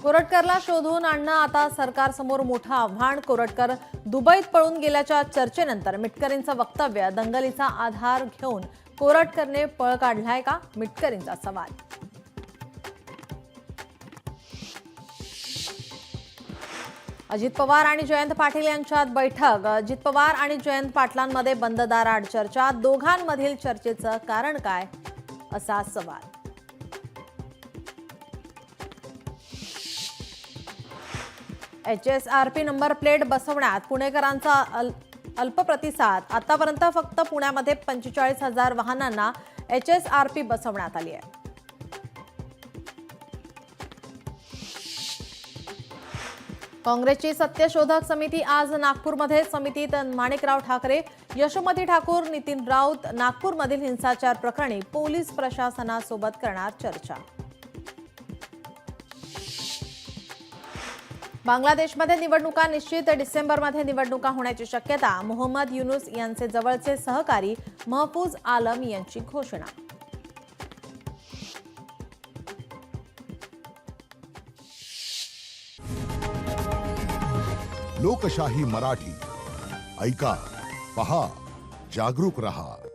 कोरटकरला शोधून आणणं आता सरकारसमोर मोठं आव्हान. कोरटकर दुबईत पळून गेल्याच्या चर्चेनंतर मिटकरींचं वक्तव्य दंगलीचा आधार घेऊन कोरटकरने पळ काढलाय का, मिटकरींचा सवाल. अजित पवार आणि जयंत पाटील यांच्यात बैठक. अजित पवार आणि जयंत पाटलांमध्ये बंद दाराआड चर्चा. दोघांमधील चर्चेचं कारण काय, असा सवाल. HSRP नंबर प्लेट बसवण्यात पुणेकरांचा अल्प प्रतिसाद. आतापर्यंत फक्त पुण्यामध्ये 45,000 वाहनांना HSRP बसवण्यात आली आहे. काँग्रेसची सत्यशोधक समिती आज नागपूरमध्ये. समितीत माणिकराव ठाकरे, यशोमती ठाकूर, नितीन राऊत. नागपूरमधील हिंसाचार प्रकरणी पोलीस प्रशासनासोबत करणार चर्चा. बांगलादेशमध्ये निवडणुका निश्चित. डिसेंबरमध्ये निवडणुका होण्याची शक्यता. मोहम्मद युनुस यांचे जवळचे सहकारी महफूज आलम यांची घोषणा. लोकशाही मराठी ऐका, पहा, जागरूक रहा.